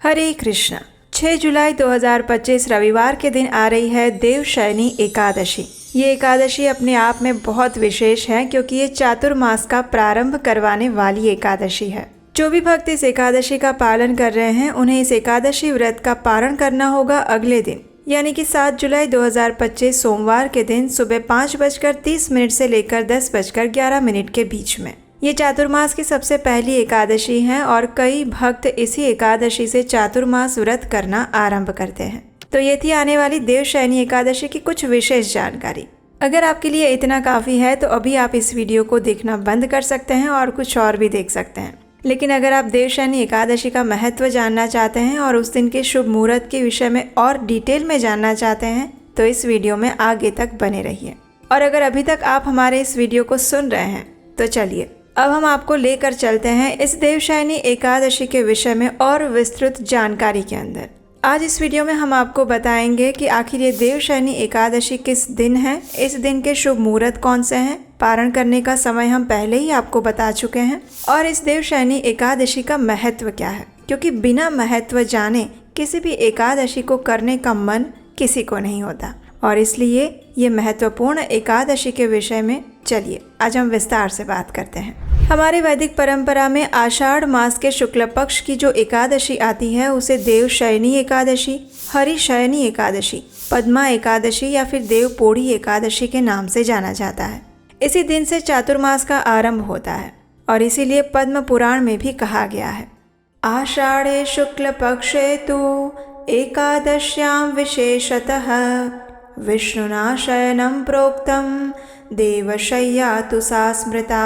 हरे कृष्णा। 6 जुलाई 2025 रविवार के दिन आ रही है देवशयनी एकादशी। ये एकादशी अपने आप में बहुत विशेष है क्योंकि ये चातुर्मास का प्रारंभ करवाने वाली एकादशी है। जो भी भक्त इस एकादशी का पालन कर रहे हैं उन्हें इस एकादशी व्रत का पारण करना होगा अगले दिन यानी कि 7 जुलाई 2025 सोमवार के दिन सुबह 5:30 से लेकर 10:11 के बीच में। ये चातुर्मास की सबसे पहली एकादशी है और कई भक्त इसी एकादशी से चातुर्मास व्रत करना आरंभ करते हैं। तो ये थी आने वाली देवशयनी एकादशी की कुछ विशेष जानकारी। अगर आपके लिए इतना काफ़ी है तो अभी आप इस वीडियो को देखना बंद कर सकते हैं और कुछ और भी देख सकते हैं। लेकिन अगर आप देवशयनी एकादशी का महत्व जानना चाहते हैं और उस दिन के शुभ मुहूर्त के विषय में और डिटेल में जानना चाहते हैं तो इस वीडियो में आगे तक बने रहिए। और अगर अभी तक आप हमारे इस वीडियो को सुन रहे हैं तो चलिए अब हम आपको लेकर चलते हैं इस देवशयनी एकादशी के विषय में और विस्तृत जानकारी के अंदर। आज इस वीडियो में हम आपको बताएंगे कि आखिर ये देवशयनी एकादशी किस दिन है, इस दिन के शुभ मुहूर्त कौन से हैं, पारण करने का समय हम पहले ही आपको बता चुके हैं और इस देवशयनी एकादशी का महत्व क्या है, क्योंकि बिना महत्व जाने किसी भी एकादशी को करने का मन किसी को नहीं होता और इसलिए ये महत्वपूर्ण एकादशी के विषय में चलिए आज हम विस्तार से बात करते हैं। हमारे वैदिक परंपरा में आषाढ़ मास के शुक्ल पक्ष की जो एकादशी आती है उसे देवशयनी एकादशी, हरिशयनी एकादशी, पद्मा एकादशी या फिर देवपोढ़ी एकादशी के नाम से जाना जाता है। इसी दिन से चातुर्मास का आरंभ होता है और इसीलिए पद्म पुराण में भी कहा गया है आषाढ़े शुक्ल पक्षे तु एकादश्याम विशेषतः विष्णुना शयनं प्रोक्तम देवशय्या तु सा स्मृता।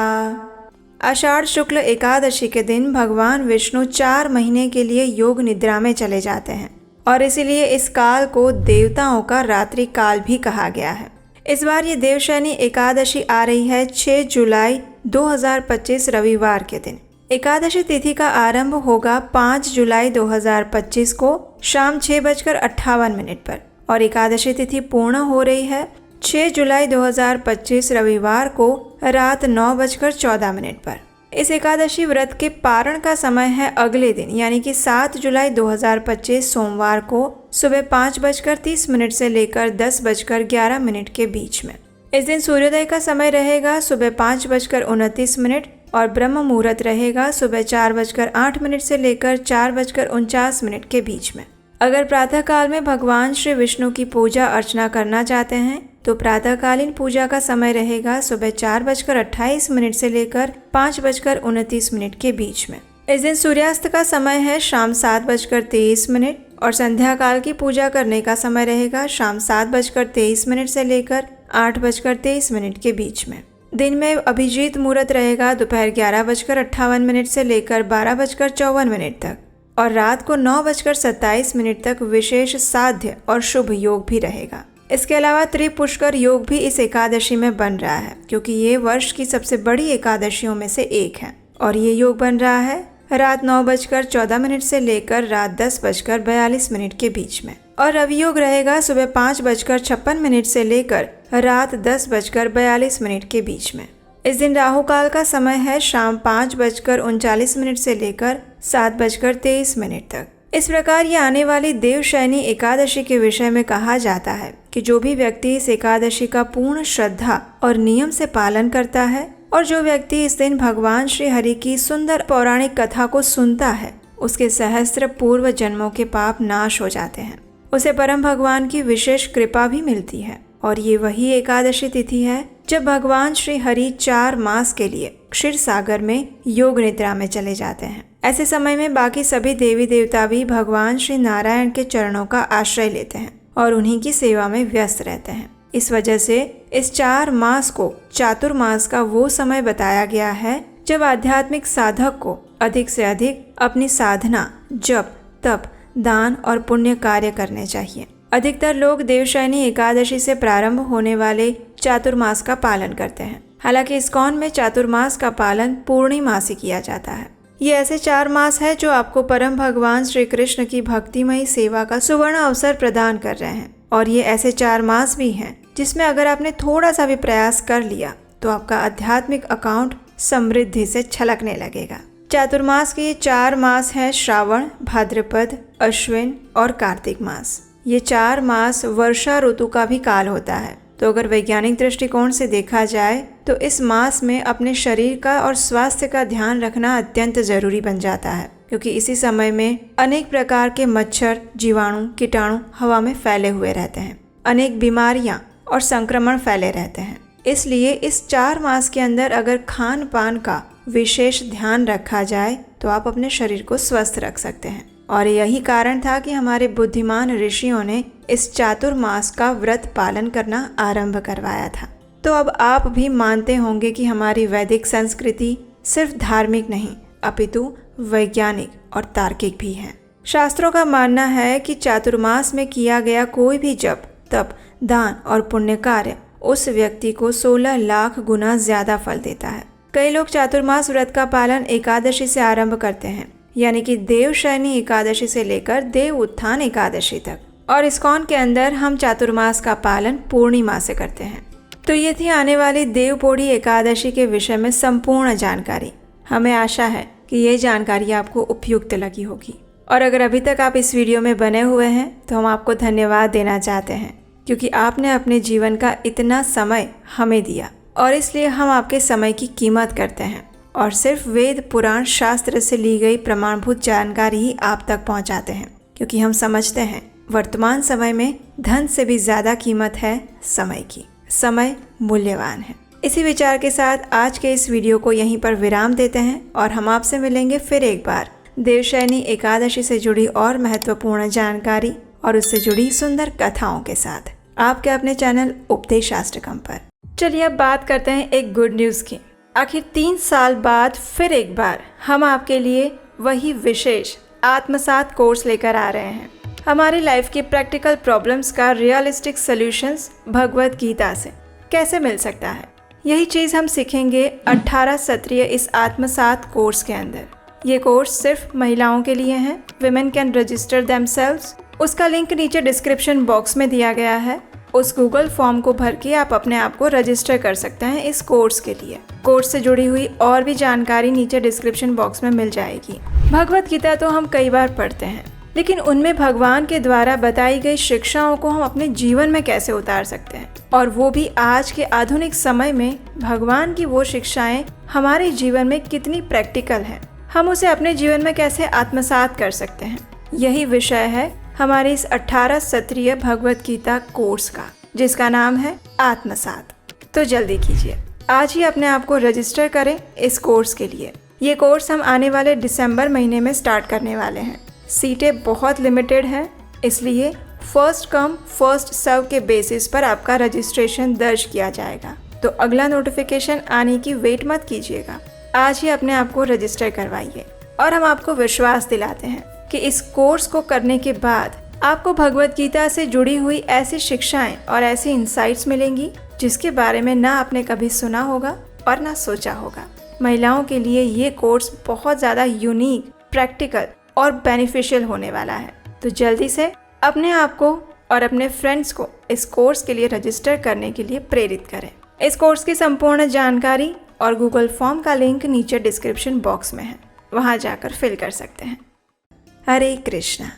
आषाढ़ शुक्ल एकादशी के दिन भगवान विष्णु 4 महीने के लिए योग निद्रा में चले जाते हैं और इसीलिए इस काल को देवताओं का रात्रि काल भी कहा गया है। इस बार ये देवशयनी एकादशी आ रही है 6 जुलाई 2025 रविवार के दिन। एकादशी तिथि का आरंभ होगा 5 जुलाई 2025 को शाम 6:58 पर और एकादशी तिथि पूर्ण हो रही है 6 जुलाई 2025 रविवार को रात 9:14 पर। इस एकादशी व्रत के पारण का समय है अगले दिन यानी कि 7 जुलाई 2025 सोमवार को सुबह 5:30 से लेकर 10:11 के बीच में। इस दिन सूर्योदय का समय रहेगा सुबह 5:29 और ब्रह्म मुहूर्त रहेगा सुबह 4:08 से लेकर 4:49 के बीच में। अगर प्रातः काल में भगवान श्री विष्णु की पूजा अर्चना करना चाहते हैं तो प्रातःकालीन पूजा का समय रहेगा सुबह 4:28 से लेकर 5:29 के बीच में। इस दिन सूर्यास्त का समय है शाम 7:23 और संध्या काल की पूजा करने का समय रहेगा शाम 7:23 से लेकर 8:23 के बीच में। दिन में अभिजीत मुहूर्त रहेगा दोपहर 11:58 से लेकर 12:54 तक और रात को 9:27 तक विशेष साध्य और शुभ योग भी रहेगा। इसके अलावा त्रिपुष्कर योग भी इस एकादशी में बन रहा है क्योंकि ये वर्ष की सबसे बड़ी एकादशियों में से एक है और ये योग बन रहा है रात 9:14 से लेकर रात 10:42 के बीच में। और रवि योग रहेगा सुबह 5:56 से लेकर रात 10:42 के बीच में। इस दिन राहु काल का समय है शाम 5:39 से लेकर 7:23 तक। इस प्रकार ये आने वाली देवशयनी एकादशी के विषय में कहा जाता है कि जो भी व्यक्ति इस एकादशी का पूर्ण श्रद्धा और नियम से पालन करता है और जो व्यक्ति इस दिन भगवान श्री हरि की सुंदर पौराणिक कथा को सुनता है उसके सहस्त्र पूर्व जन्मों के पाप नाश हो जाते हैं, उसे परम भगवान की विशेष कृपा भी मिलती है। और ये वही एकादशी तिथि है जब भगवान श्री हरि 4 मास के लिए क्षीर सागर में योग निद्रा में चले जाते हैं। ऐसे समय में बाकी सभी देवी देवता भी भगवान श्री नारायण के चरणों का आश्रय लेते हैं और उन्हीं की सेवा में व्यस्त रहते हैं। इस वजह से इस 4 मास को चातुर्मास का वो समय बताया गया है जब आध्यात्मिक साधक को अधिक से अधिक अपनी साधना, जप, तप, दान और पुण्य कार्य करने चाहिए। अधिकतर लोग देवशयनी एकादशी से प्रारंभ होने वाले चातुर्मास का पालन करते हैं। हालांकि इस्कॉन में चातुर्मास का पालन पूर्णिमा से किया जाता है। ये ऐसे 4 मास है जो आपको परम भगवान श्री कृष्ण की भक्तिमयी सेवा का सुवर्ण अवसर प्रदान कर रहे हैं और ये ऐसे 4 मास भी हैं जिसमें अगर आपने थोड़ा सा भी प्रयास कर लिया तो आपका आध्यात्मिक अकाउंट समृद्धि से छलकने लगेगा। चातुर्मास के ये 4 मास हैं श्रावण, भाद्रपद, अश्विन और कार्तिक मास। ये 4 मास वर्षा ऋतु का भी काल होता है। तो अगर वैज्ञानिक दृष्टिकोण से देखा जाए तो इस मास में अपने शरीर का और स्वास्थ्य का ध्यान रखना अत्यंत जरूरी बन जाता है, क्योंकि इसी समय में अनेक प्रकार के मच्छर, जीवाणु, कीटाणु हवा में फैले हुए रहते हैं। अनेक बीमारियां और संक्रमण फैले रहते हैं। इसलिए इस 4 मास के अंदर अगर खान पान का विशेष ध्यान रखा जाए तो आप अपने शरीर को स्वस्थ रख सकते हैं। और यही कारण था कि हमारे बुद्धिमान ऋषियों ने इस चातुर्मास का व्रत पालन करना आरंभ करवाया था। तो अब आप भी मानते होंगे कि हमारी वैदिक संस्कृति सिर्फ धार्मिक नहीं अपितु वैज्ञानिक और तार्किक भी है। शास्त्रों का मानना है कि चातुर्मास में किया गया कोई भी जप, तप, दान और पुण्य कार्य उस व्यक्ति को 16 लाख गुना ज्यादा फल देता है। कई लोग चातुर्मास व्रत का पालन एकादशी से आरंभ करते हैं, यानी कि देवशयनी एकादशी से लेकर देव उत्थान एकादशी तक। और इस्कॉन के अंदर हम चातुर्मास का पालन पूर्णिमा से करते हैं। तो ये थी आने वाली देवपोढ़ी एकादशी के विषय में संपूर्ण जानकारी। हमें आशा है कि ये जानकारी आपको उपयुक्त लगी होगी। और अगर अभी तक आप इस वीडियो में बने हुए हैं तो हम आपको धन्यवाद देना चाहते हैं, क्योंकि आपने अपने जीवन का इतना समय हमें दिया और इसलिए हम आपके समय की कीमत करते हैं और सिर्फ वेद, पुराण, शास्त्र से ली गई प्रमाणभूत जानकारी ही आप तक पहुंचाते हैं, क्योंकि हम समझते हैं वर्तमान समय में धन से भी ज्यादा कीमत है समय की। समय मूल्यवान है। इसी विचार के साथ आज के इस वीडियो को यहीं पर विराम देते हैं और हम आपसे मिलेंगे फिर एक बार देवशयनी एकादशी से जुड़ी और महत्वपूर्ण जानकारी और उससे जुड़ी सुंदर कथाओं के साथ आपके अपने चैनल उपदेशाष्टकम पर। चलिए अब बात करते हैं एक गुड न्यूज़ की। आखिर 3 साल बाद फिर एक बार हम आपके लिए वही विशेष आत्मसात कोर्स लेकर आ रहे हैं। हमारी लाइफ की प्रैक्टिकल प्रॉब्लम्स का रियलिस्टिक सॉल्यूशंस भगवत गीता से कैसे मिल सकता है, यही चीज़ हम सीखेंगे 18 सत्रीय इस आत्मसात कोर्स के अंदर। ये कोर्स सिर्फ महिलाओं के लिए है। Women can register themselves. उसका लिंक नीचे डिस्क्रिप्शन बॉक्स में दिया गया है। उस गूगल फॉर्म को भर के आप अपने आप को रजिस्टर कर सकते हैं इस कोर्स के लिए। कोर्स से जुड़ी हुई और भी जानकारी नीचे डिस्क्रिप्शन बॉक्स में मिल जाएगी। भगवत गीता तो हम कई बार पढ़ते हैं, लेकिन उनमें भगवान के द्वारा बताई गई शिक्षाओं को हम अपने जीवन में कैसे उतार सकते हैं, और वो भी आज के आधुनिक समय में भगवान की वो शिक्षाएं हमारे जीवन में कितनी प्रैक्टिकल है, हम उसे अपने जीवन में कैसे आत्मसात कर सकते हैं। यही विषय है हमारे इस 18 सत्रीय भगवत गीता कोर्स का, जिसका नाम है आत्मसात। तो जल्दी कीजिए, आज ही अपने आप को रजिस्टर करें इस कोर्स के लिए। ये कोर्स हम आने वाले दिसंबर महीने में स्टार्ट करने वाले हैं। सीटें बहुत लिमिटेड हैं, इसलिए फर्स्ट कम फर्स्ट सर्व के बेसिस पर आपका रजिस्ट्रेशन दर्ज किया जाएगा। तो अगला नोटिफिकेशन आने की वेट मत कीजिएगा, आज ही अपने आप को रजिस्टर करवाइए। और हम आपको विश्वास दिलाते हैं कि इस कोर्स को करने के बाद आपको भगवत गीता से जुड़ी हुई ऐसी शिक्षाएं और ऐसी इंसाइट्स मिलेंगी जिसके बारे में ना आपने कभी सुना होगा और ना सोचा होगा। महिलाओं के लिए ये कोर्स बहुत ज़्यादा यूनिक, प्रैक्टिकल और बेनिफिशियल होने वाला है। तो जल्दी से अपने आप को और अपने फ्रेंड्स को इस कोर्स के लिए रजिस्टर करने के लिए प्रेरित करें। इस कोर्स की संपूर्ण जानकारी और गूगल फॉर्म का लिंक नीचे डिस्क्रिप्शन बॉक्स में है, वहां जाकर फिल कर सकते हैं। हरे कृष्णा।